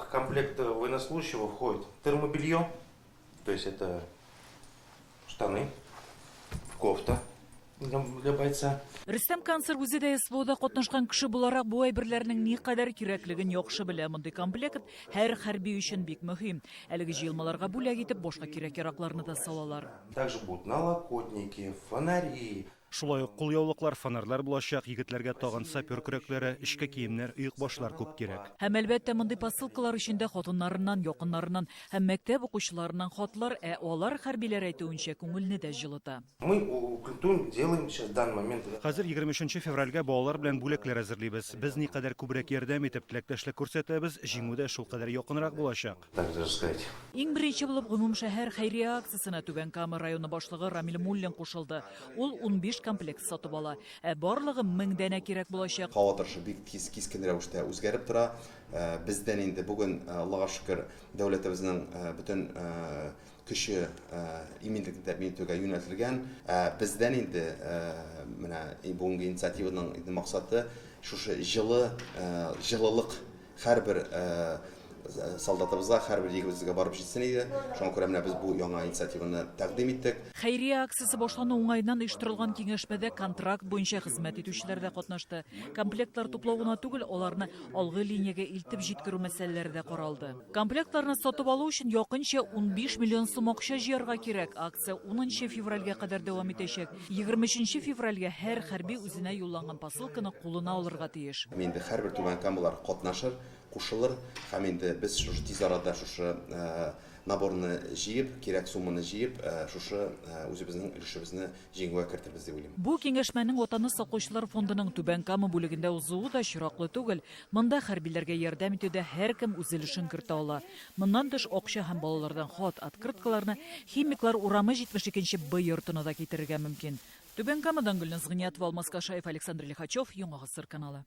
В комплект военнослужащего входит термобелье, то есть это штаны, кофта для бойца. Рөстәм Канцер үзе дә СВОда катнашкан кеше буларак бу әйберләрнең никадәр кирәклеген яхшы белә. Мондый комплект һәр хәрби өчен бик мөһим. Әлеге җыелмаларга бүләк итеп башка кирәк-яракларны да салалар. Также будут налокотники, фонари. Шулай ук кулъяулыклар, фонарьлар булачак, егетләргә тагын сапер көрәкләре, эшкә киемнәр, ыек башлар күп кирәк. Һәм әлбәттә мондый посылкалар эчендә хатыннарыннан, якыннарыннан һәм мәктәп укучыларыннан хатлар, алар хәрбиләр әйтүенчә күңелне дә җылыта. Мы укрытуем, делаем сейчас в данный момент. Хәзер 23 февральгә балалар белән бүләкләр әзерлибез. Без никадәр күбрәк ярдәм итеп, теләктәшлек күрсәтәбез, җиңү дә шулкадәр якынрак булачак. Так даже сказать. Иң беренче булып гомум шәһәр хәйрия акциясына Түбән Кама районы башлыгы Рамил Муллин кушылды. Ул 15 комплект сатып ала. Барлыгы 1000 дәнә кирәк булачак. Һава торышы бик кискен рәвештә үзгәреп тора. Бездән инде бүген Аллага шөкер дәүләтебезнең бөтен көче иминлек тәэмин итүгә юнәлтелгән. Бездән инде менә бүгенге инициативаның максаты шушы җылылык һәрбер солдатыбызга, һәрбер егебезгә барып җитсен иде. Шуңа күрә менә без бу яңа инициативаны тәкъдим иттек. Хәйрия акциясе башлану уңайыннан оештырылган киңәшмәдә контракт буенча хезмәт итүчеләр дә катнашты. Комплектлар туплау гына түгел, аларны алгы линиягә илтеп җиткерү мәсьәләләре дә каралды. Комплектларны сатып алу өчен якынча 15 миллион сум акча җыярга кирәк. Акция 10 февральгә кадәр дәвам итәчәк. 23 февральгә һәр хәрби үзенә юлланган посылканы кулына алырга тиеш. Инде һәрбер Түбән Камалар катнашыр, кушылыр һәм инде без шушы тиз арада шушы наборны җыеп, кирәк сумманы җыеп, шушы үзебезнең өлешебезне җиңүгә кертербез дип уйлыйм. Бу киңәшмәнең Ватанны саклаучылар фондының Түбән Кама бүлегендә узуы да чираклы түгел. Монда хәрбиләргә ярдәм итүдә һәркем үз өлешен кертә ала. Моннан тыш акча һәм балалардан хат, открыткаларны химиклар урамы 72-нче Б йортына да китерергә мөмкин. Түбән Камадан Гөлназ Гыниятова, Алмаз Кашаев, Александр Лихачев, Яңа Гасыр каналы.